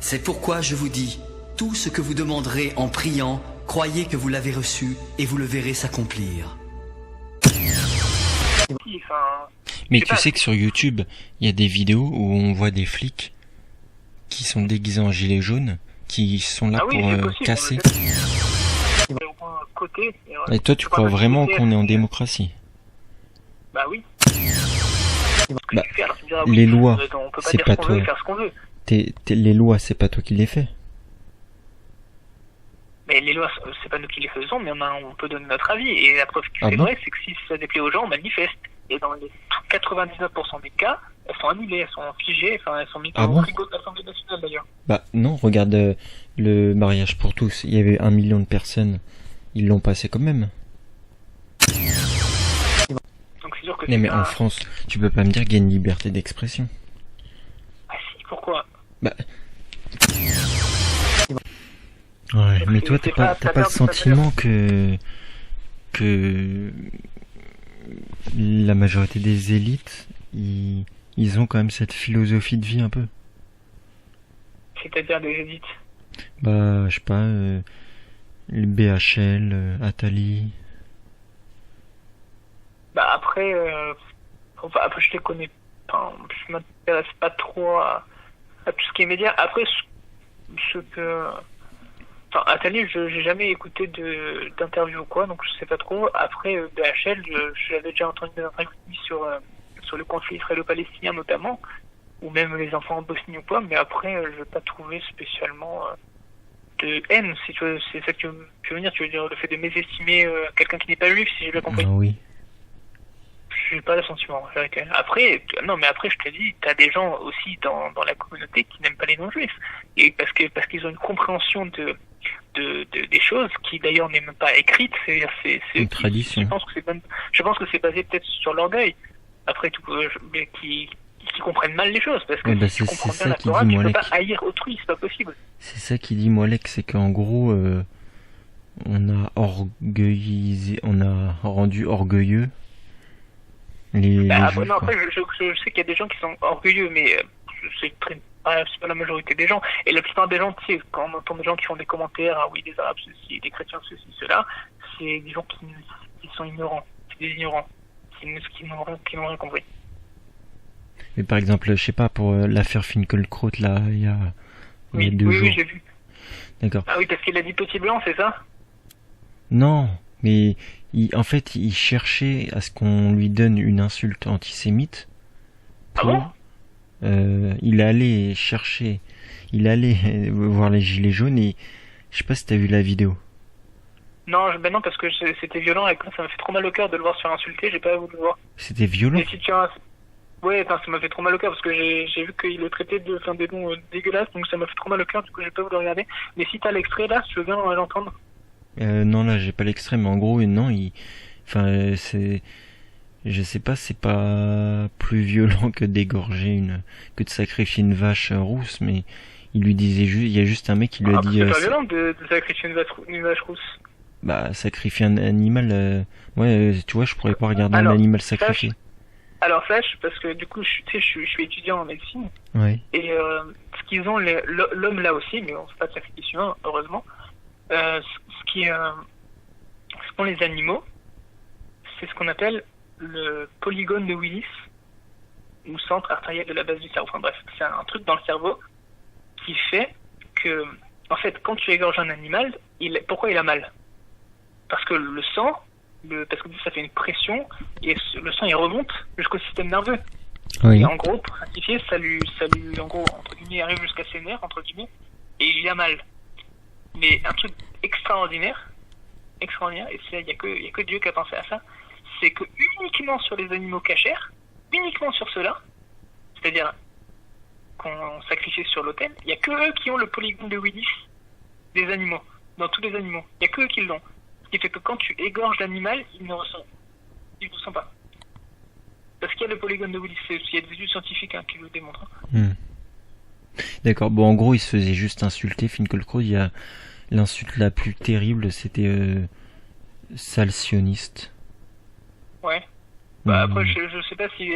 C'est pourquoi je vous dis, tout ce que vous demanderez en priant, croyez que vous l'avez reçu et vous le verrez s'accomplir. Mais tu sais que sur YouTube, il y a des vidéos où on voit des flics qui sont déguisés en gilets jaunes, qui sont là pour casser. Et toi, tu crois vraiment qu'on est en démocratie? Bah oui. Bah, les lois, c'est pas toi. Les lois, c'est pas toi qui les fais. Mais les lois, c'est pas nous qui les faisons, mais on peut donner notre avis. Et la preuve que c'est vrai, c'est que si ça déplaît aux gens, on manifeste. Et dans les 99% des cas, elles sont annulées, elles sont figées, enfin elles sont mises dans le frigo de l'Assemblée nationale d'ailleurs. Bah non, regarde le mariage pour tous, il y avait 1 million de personnes, ils l'ont passé quand même. Donc c'est sûr que mais en France, tu peux pas me dire qu'il y a une liberté d'expression. Ah si, pourquoi? Bah... Ouais, mais toi t'as pas le sentiment que la majorité des élites, ils ont quand même cette philosophie de vie un peu. C'est-à-dire des élites? Bah, je sais pas, le BHL, Attali. Bah après, je les connais pas, je m'intéresse pas trop à tout ce qui est médias. Après, ce que... Enfin, Attali, j'ai jamais écouté d'interview ou quoi, donc je sais pas trop. Après, BHL, j'avais déjà entendu des interviews sur le conflit israélo-palestinien notamment, ou même les enfants en Bosnie ou quoi, mais après, je n'ai pas trouvé spécialement de haine, si tu veux, c'est ça que tu veux dire, tu veux dire le fait de mésestimer quelqu'un qui n'est pas juif, si j'ai bien compris. Ah oui. J'ai pas le sentiment, en vérité. Après, je te dis, t'as des gens aussi dans la communauté qui n'aiment pas les non-juifs, et parce qu'ils ont une compréhension des choses qui d'ailleurs n'est même pas écrite, c'est une tradition. Je pense que c'est basé peut-être sur l'orgueil. Après tout, mais qui comprennent mal les choses, parce que si tu comprends bien la Torah, tu peux pas haïr autrui, c'est pas possible. C'est ça qui dit Moalek, c'est qu'en gros, on a rendu orgueilleux les juifs. Non, après, je sais qu'il y a des gens qui sont orgueilleux, mais c'est pas la majorité des gens. Et la plupart des gens, tu sais, quand on entend des gens qui font des commentaires, ah oui, des arabes ceci, des chrétiens ceci, cela, c'est des gens qui sont ignorants, c'est des ignorants, qui n'ont rien compris. Mais par exemple, je sais pas, pour l'affaire Finkielkraut, là, il y a 2 jours. Oui, j'ai vu. D'accord. Ah oui, parce qu'il a dit petit blanc, c'est ça? Non, mais en fait, il cherchait à ce qu'on lui donne une insulte antisémite. Ah bon? Il allait voir les gilets jaunes et je sais pas si t'as vu la vidéo. Non, parce que c'était violent et ça m'a fait trop mal au cœur de le voir se faire insulter, j'ai pas voulu le voir. C'était violent? Mais si tu as... Ouais, ça m'a fait trop mal au cœur parce que j'ai vu qu'il le traitait de faire des noms dégueulasses, donc ça m'a fait trop mal au cœur, du coup j'ai pas voulu le regarder. Mais si t'as l'extrait là, si tu veux bien l'entendre. Non, là j'ai pas l'extrait, mais en gros, non, c'est... Je sais pas, c'est pas plus violent que d'égorger que de sacrifier une vache rousse, mais il lui disait juste, il y a juste un mec qui lui a dit... C'est pas violent de sacrifier une vache rousse. Bah, sacrifier un animal, tu vois, je pourrais pas regarder un animal sacrifié. Alors sache, parce que du coup, je suis étudiant en médecine, et ce qu'ils ont, l'homme là aussi, mais on se fait pas de sacrifice humain, heureusement, ce qu'ont les animaux, c'est ce qu'on appelle le polygone de Willis, ou centre artériel de la base du cerveau. Enfin bref, c'est un truc dans le cerveau qui fait que, en fait, quand tu égorges un animal, pourquoi il a mal? Parce que le sang, parce que ça fait une pression, et le sang il remonte jusqu'au système nerveux. Oui. Et en gros, pour simplifier, ça lui, en gros, entre guillemets, arrive jusqu'à ses nerfs, entre guillemets, et il a mal. Mais un truc extraordinaire, et il y a que Dieu qui a pensé à ça, c'est que uniquement sur les animaux cachers, uniquement sur ceux-là, c'est-à-dire qu'on sacrifie sur l'autel, il y a que eux qui ont le polygone de Willis des animaux, dans tous les animaux. Il y a que eux qui l'ont. Ce qui fait que quand tu égorges l'animal, il ne ressent pas. Parce qu'il y a le polygone de Willis, il y a des études scientifiques qui le démontrent. D'accord, bon en gros il se faisait juste insulter, Finkielkraut, il y a l'insulte la plus terrible, c'était sale sioniste. Ouais. Bah après je sais pas s'il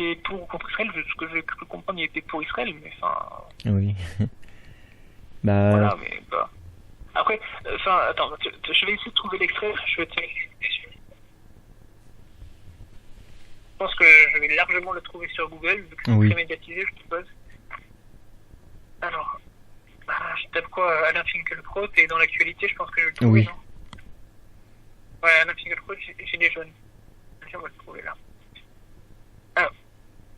est pour ou contre Israël, ce que j'ai cru comprendre il était pour Israël, mais enfin... Oui. Bah, Voilà, mais bah. Après, enfin, attends, je vais essayer de trouver l'extrait, je vais te... Je pense que je vais largement le trouver sur Google, vu que c'est Oui. très médiatisé, je suppose. Alors, je tape quoi, Alain Finkielkraut, et dans l'actualité, je pense que je vais le trouver, Oui. non? Ouais, Alain Finkielkraut, Gilets jaunes. Tiens, on va le trouver là. Ah,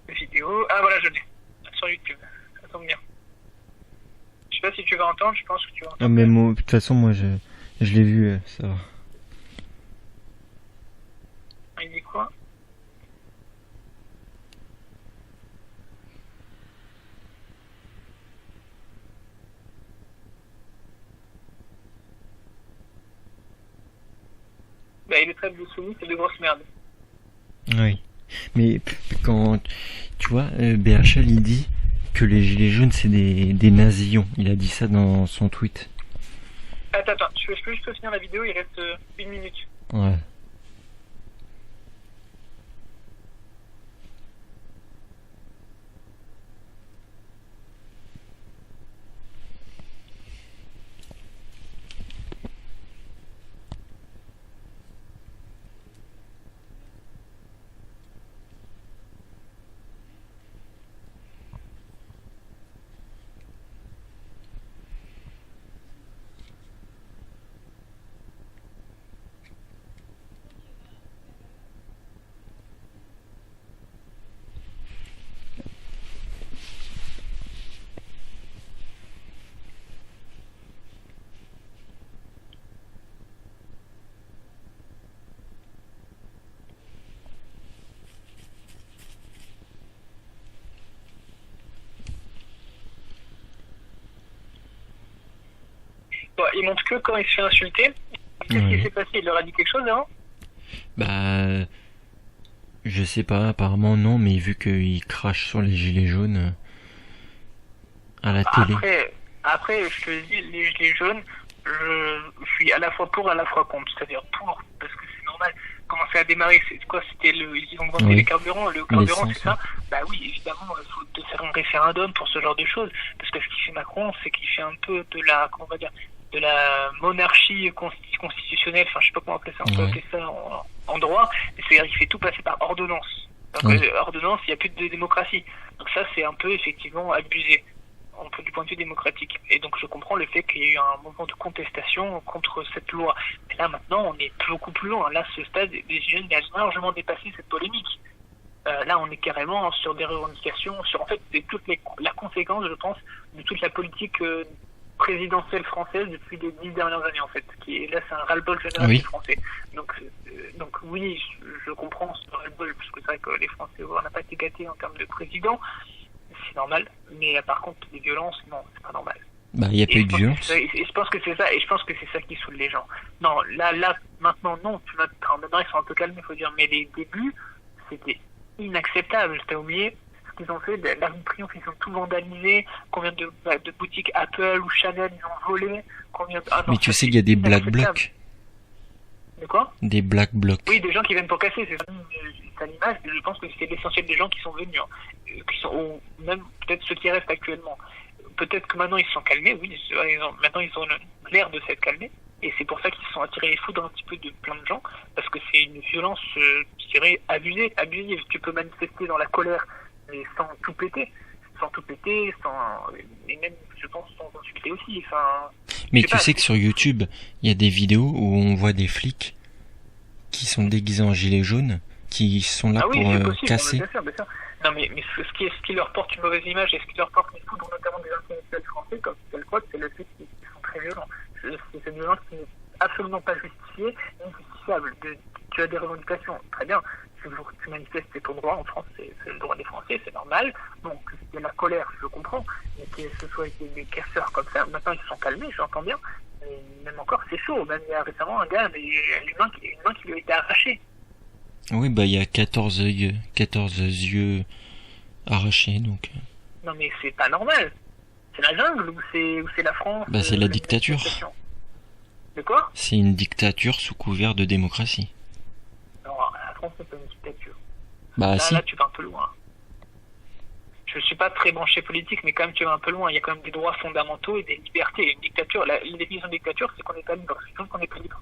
vidéo. Ah, voilà, je l'ai. Sur YouTube. Ça tombe bien. Je sais pas si tu vas entendre, je pense que tu vas Ah, entendre. mais moi, de toute façon, moi, je l'ai vu, ça va. Il dit quoi? Bah, il est très de soumis, c'est de grosses merdes. Oui. Mais quand, tu vois, BHL, il dit que les gilets jaunes, c'est des nazillons. Il a dit ça dans son tweet. Attends, je peux juste finir la vidéo, il reste 1 minute. Ouais. Bon, il montre que quand il se fait insulter. Qu'est-ce Ouais. qui s'est passé? Il leur a dit quelque chose avant? Bah, je sais pas, apparemment non, mais vu qu'il crache sur les gilets jaunes à la télé. Après, je te dis, les gilets jaunes, je suis à la fois pour, à la fois contre. C'est-à-dire pour, parce que c'est normal. Comment ça a démarré? C'est quoi? Ils ont vendu Oui. les carburants. Le carburant, L'essence, c'est ça? Bah oui, évidemment, il faut te faire un référendum pour ce genre de choses. Parce que ce qu'il fait Macron, c'est qu'il fait un peu de la, comment on va dire, de la monarchie constitutionnelle. Enfin, je sais pas comment appeler ça. On peut Ouais. appeler ça en droit. C'est-à-dire qu'il fait tout passer par ordonnance. Donc, Oui. ordonnance, il n'y a plus de démocratie. Donc ça, c'est un peu, effectivement, abusé du point de vue démocratique. Et donc je comprends le fait qu'il y ait eu un mouvement de contestation contre cette loi. Mais là maintenant, on est beaucoup plus loin. Là, ce stade des jeunes a largement dépassé cette polémique. Là, on est carrément sur des revendications, sur en fait c'est la conséquence, je pense, de toute la politique présidentielle française depuis les 10 dernières années en fait. Là, c'est un ras-le-bol général Oui. des Français. Donc oui, je comprends ce ras-le-bol parce que c'est vrai que les Français, on n'a pas été gâtés en termes de président. C'est normal, mais par contre, les violences, non, c'est pas normal. Bah, il y a pas eu de violence. Et je pense que c'est ça, et je pense que c'est ça qui saoule les gens. Non, là, maintenant, non, maintenant ils sont un peu calmés, faut dire, mais les débuts, c'était inacceptable. T'as oublié ce qu'ils ont fait, l'Arc de Triomphe, ils ont tout vandalisé, combien de boutiques Apple ou Chanel ils ont volé, combien de... Mais tu sais qu'il y a des black inacceptable. blocs. De quoi? Des black blocs. Oui, des gens qui viennent pour casser, c'est ça l'image, et je pense que c'est l'essentiel des gens qui sont venus, hein, ou même peut-être ceux qui restent actuellement. Peut-être que maintenant ils se sont calmés, oui, maintenant ils ont l'air de s'être calmés, et c'est pour ça qu'ils se sont attirés les foudres un petit peu de plein de gens, parce que c'est une violence, je dirais, abusive. Tu peux manifester dans la colère, mais sans tout péter, et même, je pense, sans insulter aussi, enfin... Mais je sais tu pas, sais que sur YouTube, il y a des vidéos où on voit des flics qui sont déguisés en gilets jaunes, qui sont là Ah oui, pour c'est possible, casser. bien sûr, bien sûr. Non, mais ce qui leur porte une mauvaise image et ce qui leur porte une foudre, notamment des intellectuels français, comme Finkielkraut, c'est le fait qu'ils sont très violents. C'est cette violence qui n'est absolument pas justifiée, ni justifiable. Tu as des revendications, très bien. Tu manifestes, c'est ton droit en France, c'est le droit des Français, c'est normal. Bon, que c'était la colère, je comprends, mais que ce soit des casseurs comme ça, maintenant ils se sont calmés, j'entends bien. Mais même encore, c'est chaud. Même il y a récemment un gars, mais une main qui lui a été arrachée. Oui, bah il y a 14 yeux arrachés, donc... Non mais c'est pas normal. C'est la jungle ou c'est la France? Bah c'est la dictature. De quoi? C'est une dictature sous couvert de démocratie. Non, la France c'est pas une dictature. Bah si. Là tu vas un peu loin. je suis pas très branché politique, mais quand même tu vas un peu loin. Il y a quand même des droits fondamentaux et des libertés. Une dictature, la définition de dictature, c'est qu'on n'est pas libre. C'est qu'on n'est pas libre.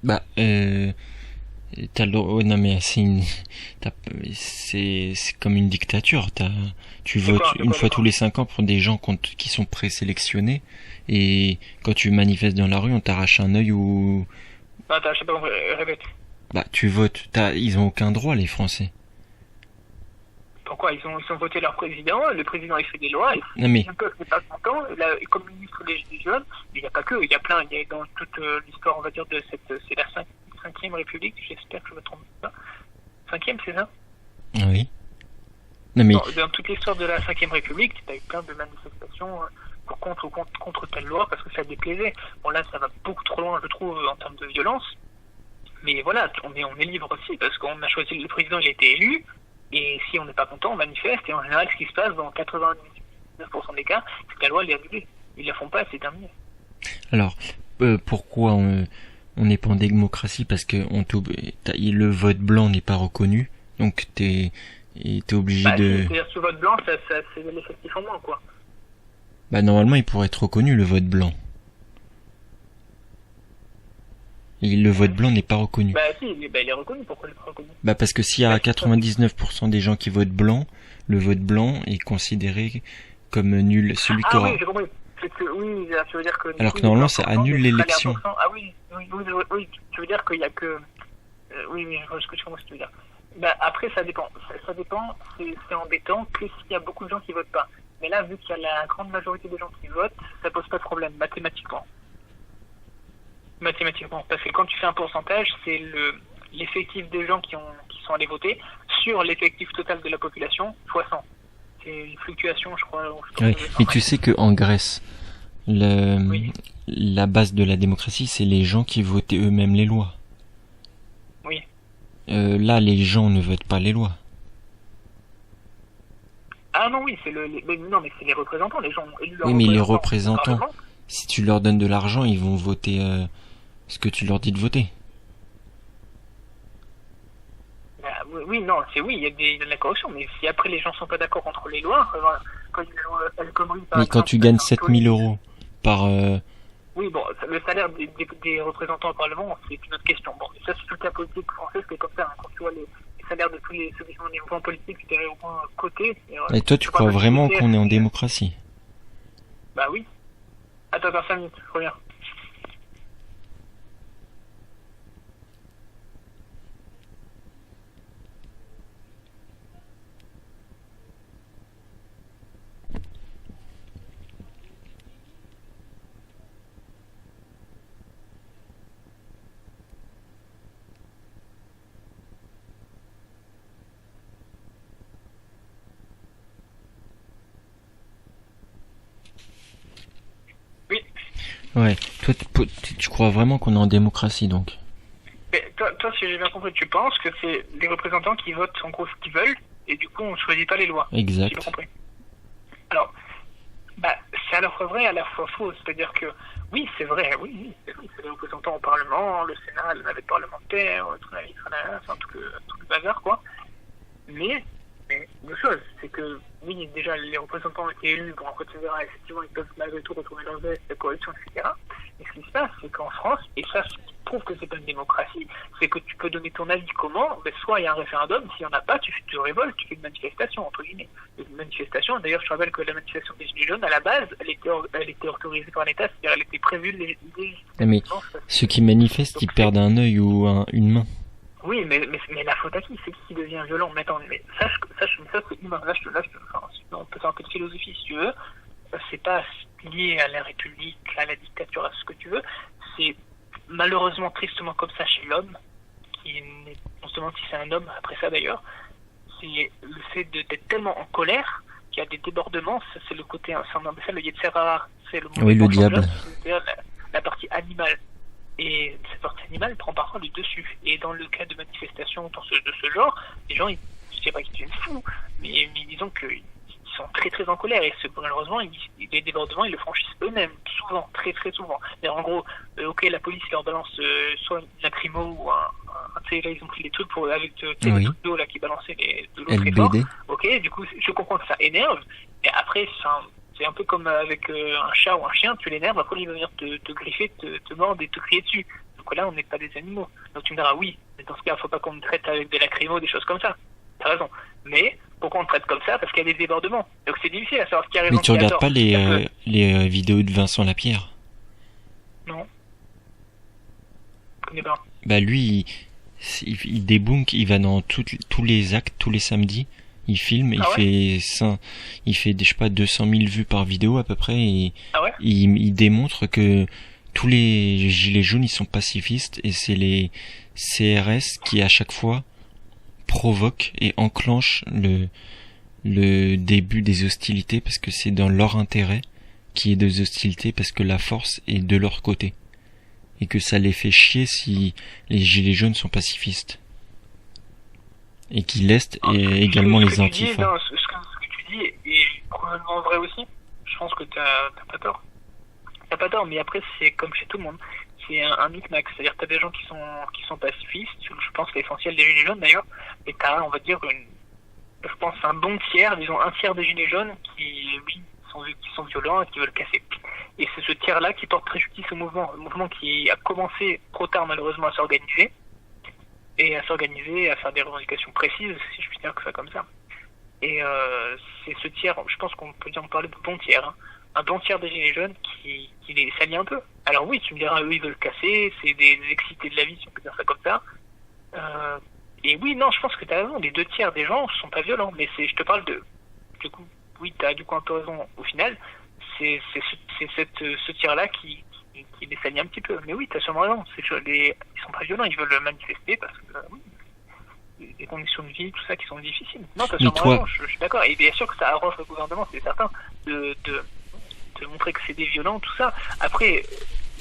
Bah, t'as le droit. Oh, non, mais c'est comme une dictature. Tu votes une fois tous les 5 ans pour des gens qui sont présélectionnés, et quand tu manifestes dans la rue, on t'arrache un œil ou. Non, attends, je sais pas, répète. Bah, tu votes. Ils ont aucun droit, les Français. Pourquoi ils ont voté leur président, le président il fait des lois, Non, mais. Le peuple n'est pas content, là, comme ministre des Jeunes, mais il n'y a pas que, il y a plein, il y a dans toute l'histoire, on va dire, de c'est la 5e République, j'espère que je me trompe pas. 5e, c'est ça? Oui. Non, mais. Dans toute l'histoire de la 5e République, tu as eu plein de manifestations contre telle loi parce que ça déplaisait. Bon, là, ça va beaucoup trop loin, je trouve, en termes de violence. Mais voilà, on est libre aussi parce qu'on a choisi le président, il a été élu. Et si on n'est pas content, on manifeste. Et en général, ce qui se passe dans 99% des cas, c'est que la loi elle est annulée. Ils la font pas, c'est terminé. Alors, pourquoi on n'est pas en démocratie? Parce que le vote blanc n'est pas reconnu. Donc t'es obligé de. C'est-à-dire ce vote blanc, c'est l'effectif en moins, quoi. Bah normalement, il pourrait être reconnu le vote blanc. Et le vote blanc n'est pas reconnu. Bah si, il est reconnu. Pourquoi il n'est pas reconnu? Bah parce que s'il y a 99% des gens qui votent blanc, le vote blanc est considéré comme nul. Celui qui aura. Oui, j'ai compris. Oui, ça veut dire que. Alors que normalement, ça annule l'élection. Ah oui, tu veux dire qu'il y a que. Oui, je vois ce que tu veux dire. Bah après, ça dépend. Ça dépend. C'est embêtant que s'il y a beaucoup de gens qui votent pas. Mais là, vu qu'il y a la grande majorité des gens qui votent, ça pose pas de problème mathématiquement. Parce que quand tu fais un pourcentage, c'est l'effectif des gens qui sont allés voter sur l'effectif total de la population fois 100. C'est une fluctuation, je crois. Oui, mais tu sais qu'en Grèce, la base de la démocratie, c'est les gens qui votaient eux-mêmes les lois. Oui. Là, les gens ne votent pas les lois. Ah non, oui, mais c'est les représentants, les gens élus. Oui, mais les représentants, si tu leur donnes de l'argent, ils vont voter ce que tu leur dis de voter. Oui, non, il y a de la corruption, mais si après les gens sont pas d'accord contre les lois, quand il y a une loi El Khomri, par mais exemple, quand tu gagnes 7000 euros par... Oui, bon, le salaire des représentants au Parlement, c'est une autre question. Bon, ça, c'est tout le cas politique français, c'est comme ça. Hein. Quand tu vois les salaires de tous ceux qui sont au point politique, c'est au point côté. Et toi, tu crois vraiment qu'on est en démocratie? Bah oui. Attends, 5 minutes, je reviens. Ouais, toi, tu crois vraiment qu'on est en démocratie, donc? Mais toi, si j'ai bien compris, tu penses que c'est les représentants qui votent en gros ce qu'ils veulent, et du coup, on ne choisit pas les lois. Exact. Si j'ai bien compris. Alors, c'est à la fois vrai et à la fois faux. C'est-à-dire que, oui, c'est vrai, c'est les représentants au Parlement, le Sénat, la navette parlementaire, tout le bazar, quoi. Mais deux choses, c'est que, oui, déjà, les représentants ont été élus, bon, après, tu verras, effectivement, ils peuvent malgré tout retourner leurs vestes, la corruption, etc. Mais ce qui se passe, c'est qu'en France, et ça, ce qui prouve que c'est pas une démocratie, c'est que tu peux donner ton avis comment, soit il y a un référendum, s'il n'y en a pas, tu te révoltes, tu fais une manifestation, entre guillemets. Une manifestation, d'ailleurs, je te rappelle que la manifestation des Gilets jaunes, à la base, elle était autorisée par l'État, c'est-à-dire elle était prévue mais ceux qui manifestent, ils perdent un œil ou une main. Oui, mais la faute à qui? C'est qui devient violent? Mais attends, mais sache, ça c'est humain. On peut faire un peu de philosophie si tu veux. C'est pas lié à la République, à la dictature, à ce que tu veux. C'est malheureusement tristement comme ça chez l'homme, on se demande si c'est un homme après ça d'ailleurs. C'est le fait d'être tellement en colère qu'il y a des débordements. Ça, c'est le côté, on appelle ça le Yetzer Hara. C'est le diable. C'est-à-dire la partie animale. Et cette partie animale prend parfois le dessus. Et dans le cas de manifestations de ce genre, les gens, je sais pas qu'ils deviennent fous, mais disons qu'ils sont très très en colère et malheureusement les débordements ils le franchissent eux-mêmes souvent, très très souvent. Mais en gros, ok, la police leur balance soit une lacrymo ou tu sais, là ils ont pris des trucs avec des Oui. trucs d'eau là qui balançaient de l'eau très fort. LBD. Ok, du coup je comprends que ça énerve, mais après c'est un peu comme avec un chat ou un chien, tu l'énerves, après il va venir te griffer, te mordre et te crier dessus. Donc là on n'est pas des animaux. Donc tu me diras oui, mais dans ce cas faut pas qu'on me traite avec des lacrymos, des choses comme ça. T'as raison. Mais pourquoi on traite comme ça? Parce qu'il y a des débordements. Donc c'est difficile à savoir qui a raison. Mais tu qui a regardes tort. pas les vidéos de Vincent Lapierre? Non. Je connais pas. Bah lui, il débunk, il va dans tous les actes, tous les samedis. Il filme, Ah ouais il fait je sais pas 200 000 vues par vidéo à peu près et Ah ouais? il démontre que tous les gilets jaunes ils sont pacifistes et c'est les CRS qui à chaque fois provoquent et enclenchent le début des hostilités parce que c'est dans leur intérêt qu'il y ait des hostilités parce que la force est de leur côté et que ça les fait chier si les gilets jaunes sont pacifistes et qui laissent et également les antifas. Ce que tu dis est probablement vrai aussi. Je pense que t'as pas tort. T'as pas tort, mais après c'est comme chez tout le monde. C'est un micmac, c'est-à-dire que t'as des gens qui sont pacifistes, je pense l'essentiel des gilets jaunes d'ailleurs, et t'as, on va dire, je pense un bon tiers, disons un tiers des gilets jaunes qui sont violents et qui veulent casser. Et c'est ce tiers-là qui porte préjudice au mouvement qui a commencé trop tard malheureusement à s'organiser, et à faire des revendications précises, si je puis dire que ça comme ça. Et c'est ce tiers, je pense qu'on peut en parler de bon tiers, hein. Un bon tiers des gilets jaunes qui les salit un peu. Alors oui, tu me diras, eux ils veulent casser, c'est des excités de la vie, si on peut dire ça comme ça. Et oui, non, je pense que t'as raison, les 2 tiers des gens sont pas violents, mais je te parle du coup, oui, t'as du coup un peu raison au final, c'est ce tiers-là qui les salit un petit peu. Mais oui, t'as sûrement raison, ils sont pas violents, ils veulent manifester parce que, oui, des conditions de vie, tout ça qui sont difficiles. Non, t'as sûrement raison, je suis d'accord. Et bien sûr que ça arrange le gouvernement, c'est certain, de montrer que c'est des violents, tout ça. Après,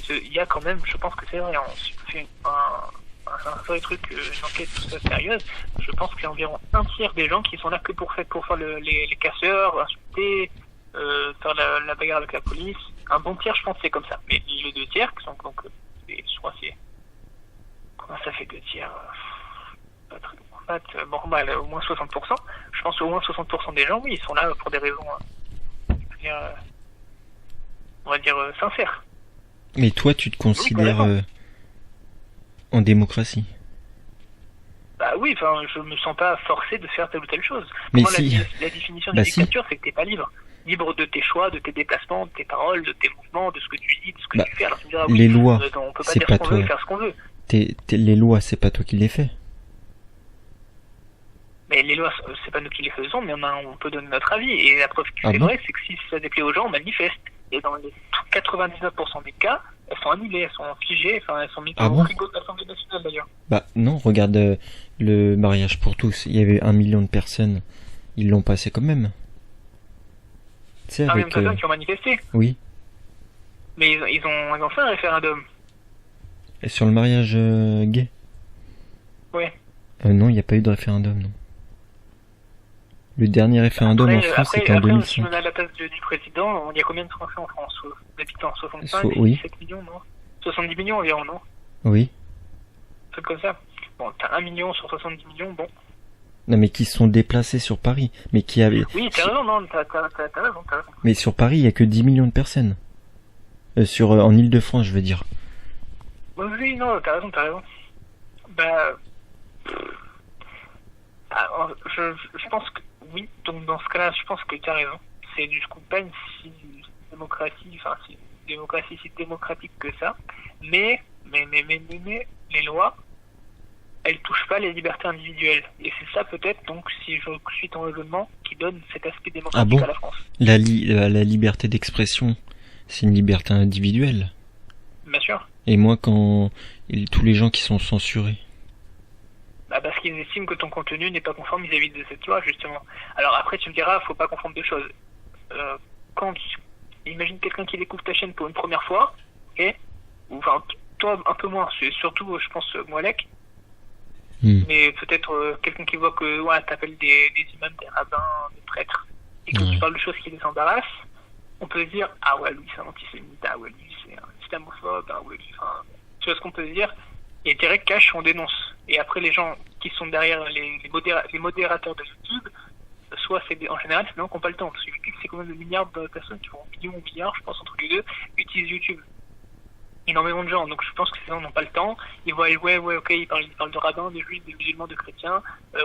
il y a quand même, je pense que c'est vrai, si on fait un vrai truc, une enquête tout ça sérieuse, je pense qu'il y a environ un tiers des gens qui sont là que pour faire les casseurs, insulter, faire la bagarre avec la police. Un bon tiers, je pense, c'est comme ça. Mais les 2 tiers, qui sont donc, je crois c'est, comment ça fait 2 tiers? Pas très bon. Bon, bah, au moins 60%. Je pense au moins 60% des gens, oui, ils sont là pour des raisons, on va dire sincères. Mais toi, tu te considères en démocratie? Bah oui, enfin, je me sens pas forcé de faire telle ou telle chose. Mais Moi, si. la définition Bah de dictature, c'est que t'es pas libre. Libre de tes choix, de tes déplacements, de tes paroles, de tes mouvements, de ce que tu dis, de ce que tu fais. Alors tu me diras, les lois, on peut pas c'est dire pas ce qu'on veut, toi. faire ce qu'on veut. Les lois, c'est pas toi qui les fais. Mais les lois, c'est pas nous qui les faisons, mais on peut donner notre avis. Et la preuve que c'est vrai, c'est que si ça déplaît aux gens, on manifeste. Et dans les 99% des cas, elles sont annulées, elles sont figées, enfin elles sont mises au frigo de l'Assemblée nationale d'ailleurs. Bah non, regarde le mariage pour tous, il y avait 1 million de personnes, ils l'ont passé quand même. Tu sais, 1 million de personnes qui ont manifesté. Oui. Mais ils ont fait un référendum. Et sur le mariage gay? Ouais. Non, il n'y a pas eu de référendum, non. Le dernier référendum en France, c'était en 2005. Si on est à la place du président, il y a combien de Français en France? D'habitants? 65, oui. 17 millions, non? 70 millions environ, non? Oui. Un truc comme ça. Bon, t'as 1 million sur 70 millions, bon. Non, mais qui se sont déplacés sur Paris, mais qui avaient... Oui, t'as raison, non, t'as raison. Mais sur Paris, il y a que 10 millions de personnes. En Île-de-France, je veux dire. Oui, non, t'as raison. Bah... je pense que oui, donc dans ce cas-là, je pense que tu as raison. C'est du coup pas une si démocratique que ça. Mais les lois, elles touchent pas les libertés individuelles. Et c'est ça peut-être, donc, si je suis ton raisonnement, qui donne cet aspect démocratique à la France. La liberté d'expression, c'est une liberté individuelle. Bien sûr. Et moi, tous les gens qui sont censurés. Parce qu'ils estiment que ton contenu n'est pas conforme vis-à-vis de cette loi, justement. Alors après, tu me diras, faut pas confondre 2 choses. Imagine quelqu'un qui découvre ta chaîne pour une première fois, enfin, toi un peu moins, c'est surtout, je pense, Moalek, mais peut-être quelqu'un qui voit que t'appelles des imams, des rabbins, des prêtres, et que Ouais. tu parles de choses qui les embarrassent, on peut se dire ah ouais lui c'est un antisémite, ah ouais lui c'est un islamophobe, ah ouais lui, enfin, tu vois ce qu'on peut se dire, et direct cash on dénonce. Et après les gens qui sont derrière les modérateurs de YouTube, soit en général c'est des gens qui n'ont pas le temps, parce que YouTube c'est quand même des milliards de personnes qui font milliards je pense entre les deux utilisent YouTube. Énormément de gens, donc je pense que ces gens n'ont pas le temps. Ils voient, ouais, ok, ils parlent de rabbins, de juifs, de musulmans, de chrétiens.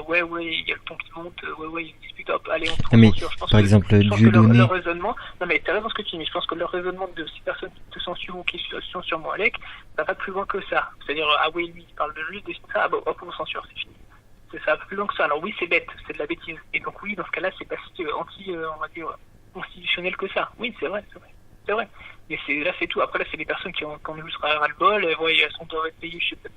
Ouais, il y a le ton qui monte. Ouais, il y a une dispute. Hop, allez, on trouve. Ah, mais censure. Je pense par que, exemple, je pense que Dieudonné. leur raisonnement. Non, mais t'as raison ce que tu dis. Mais je pense que leur raisonnement de ces personnes qui te censurent ou qui sont sur Moalek, ça va plus loin que ça. C'est-à-dire, ah oui, lui, il parle de lui, de ça, ah bon, hop, on censure, c'est fini. Ça va plus loin que ça. Alors oui, c'est bête, c'est de la bêtise. Et donc oui, dans ce cas-là, c'est pas si on va dire, constitutionnel que ça. Oui, c'est vrai. Mais là, c'est tout. Après, là, c'est des personnes qui ont juste ras-le-bol, elles sont doivent être payées, je sais pas,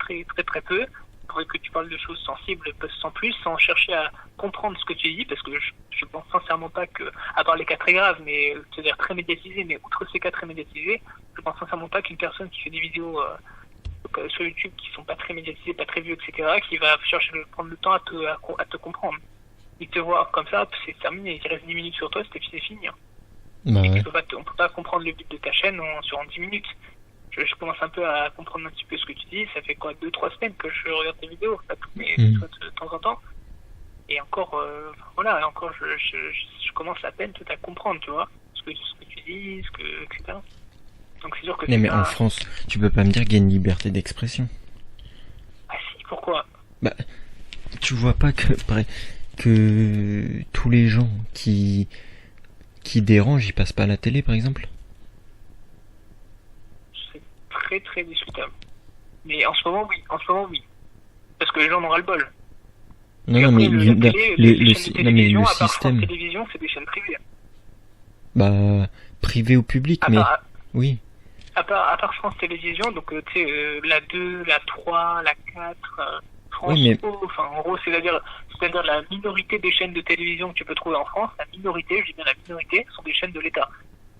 très peu, pour que tu parles de choses sensibles, sans plus, sans chercher à comprendre ce que tu dis, parce que je pense sincèrement pas que, à part les cas très graves, mais, c'est-à-dire très médiatisés, mais outre ces cas très médiatisés, je pense sincèrement pas qu'une personne qui fait des vidéos, sur YouTube qui sont pas très médiatisées, pas très vues, etc., qui va chercher prendre le temps à te comprendre. Il te voit comme ça, c'est terminé, il reste 10 minutes sur toi, c'est fini. Hein. Bah Et ouais. on peut pas comprendre le but de ta chaîne sur 10 minutes. Je commence un peu à comprendre un petit peu ce que tu dis. Ça fait quoi 2-3 semaines que je regarde tes vidéos, pas toutes, mais de temps en temps. Et encore, je commence à peine tout à comprendre, tu vois, ce que tu dis, etc. Donc c'est sûr que Non, mais en France, tu peux pas me dire qu'il y a une liberté d'expression. Ah si, pourquoi? Bah, tu vois pas que tous les gens qui dérangent, ils passent pas à la télé, par exemple? C'est très très discutable. Mais en ce moment, oui. Parce que les gens en ont ras-le-bol. Non, Et non, après, mais les chaînes de télévision, à part système. France Télévisions, c'est des chaînes privées. Bah, privé ou public, mais oui. À part France Télévisions, donc tu sais, la 2, la 3, la 4, France Oui, mais- O, enfin en gros c'est-à-dire la minorité des chaînes de télévision que tu peux trouver en France, la minorité, je dis bien la minorité, sont des chaînes de l'État.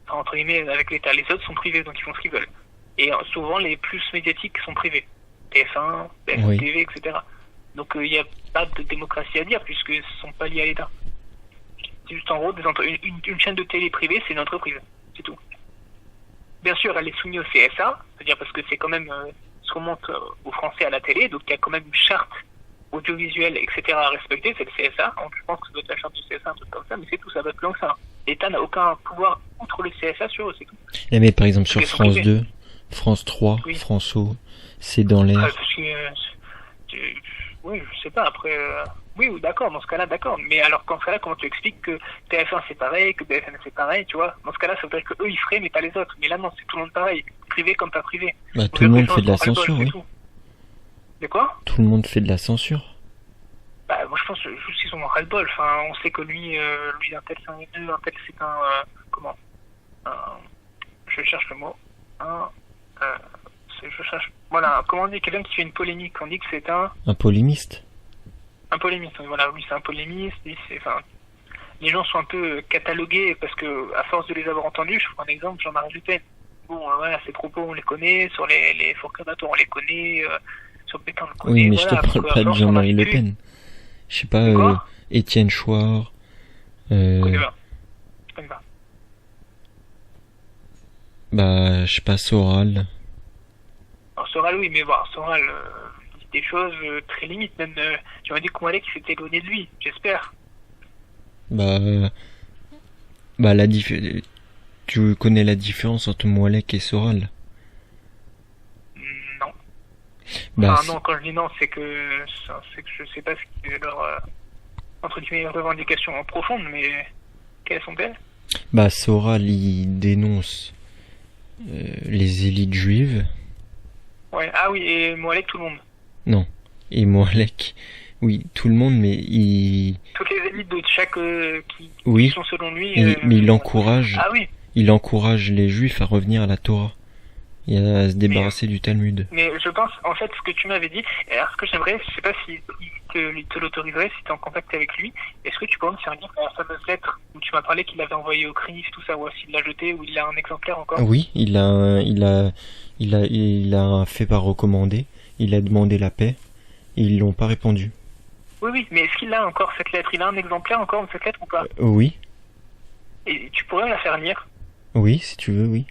Enfin, entre guillemets avec l'État. Les autres sont privés, donc ils font ce qu'ils veulent. Et souvent les plus médiatiques sont privés. TF1, BFM Oui. TV, etc. Donc il n'y a pas de démocratie à dire puisqu'ils ne sont pas liés à l'État. C'est juste en gros une chaîne de télé privée, c'est une entreprise, c'est tout. Bien sûr, elle est soumise au CSA, c'est-à-dire parce que c'est quand même ce qu'on montre aux Français à la télé, donc il y a quand même une charte audiovisuelle, etc. à respecter, c'est le CSA. Donc, je pense que ça doit être la charte du CSA, un truc comme ça, mais c'est tout, ça va plus loin que ça. L'État n'a aucun pouvoir outre le CSA sur eux, c'est tout. Eh, mais par exemple, sur Ils sont France privés. 2, France 3, Oui. France O, c'est dans l'air. Parce que, oui, je sais pas, après... oui, d'accord, dans ce cas-là, d'accord. Mais alors, dans ce cas-là, comment tu expliques que TF1 c'est pareil, que BFM c'est pareil, tu vois? Dans ce cas-là, ça veut dire que eux ils feraient, mais pas les autres. Mais là, non, c'est tout le monde pareil. Privé comme pas privé. Bah, tout le monde fait de la censure, oui. De quoi? Tout le monde fait de la censure. Bah, moi je pense juste qu'ils sont en ras-le-bol. Enfin, on sait que lui un tel c'est un haineux, un tel c'est un... comment je cherche le mot. Je cherche... Voilà, comment on dit quelqu'un qui fait une polémique? On dit que c'est un polémiste. Un polémiste, voilà, lui c'est un polémiste, lui c'est... Enfin, les gens sont un peu catalogués parce que, à force de les avoir entendus, je prends un exemple, Jean-Marie Le Pen. Bon, voilà, ses propos on les connaît, sur les faux créateurs on les connaît, sur Pétain on le connaît. Oui, mais voilà, je te parle pas de Jean-Marie Le Pen. Je sais pas, Étienne Chouard. Je connais pas. Bah, je sais pas, Soral. Alors Soral, oui, mais bon, Soral dit des choses très limites, même tu m'as dit qu'on allait qu'il s'était éloigné de lui, j'espère. Bah, tu connais la différence entre Moalek et Soral? Non. Bah, Enfin, non, quand je dis non, c'est que je sais pas ce qui est leur entre guillemets revendication profonde, mais quelles sont-elles? Bah, Soral, il dénonce les élites juives. Ouais, ah oui, et Moalek, tout le monde. Non. Et Moalek, oui, tout le monde, mais il... Toutes les élites de chaque qui Oui, sont selon lui... mais il encourage... Ah oui, Il encourage les juifs à revenir à la Torah et à se débarrasser du Talmud. mais je pense, en fait, ce que tu m'avais dit, alors ce que j'aimerais, je sais pas si il te l'autoriserait, si tu es en contact avec lui, est-ce que tu pourrais me faire lire la fameuse lettre où tu m'as parlé qu'il l'avait envoyée au CRIF, tout ça, ou s'il l'a jeté, ou il a un exemplaire encore? Oui, il a fait par recommandé, il a demandé la paix, et ils l'ont pas répondu. Oui, mais est-ce qu'il a encore cette lettre? Il a un exemplaire encore de cette lettre ou pas? Oui, Et tu pourrais me la faire lire? Oui, si tu veux, oui.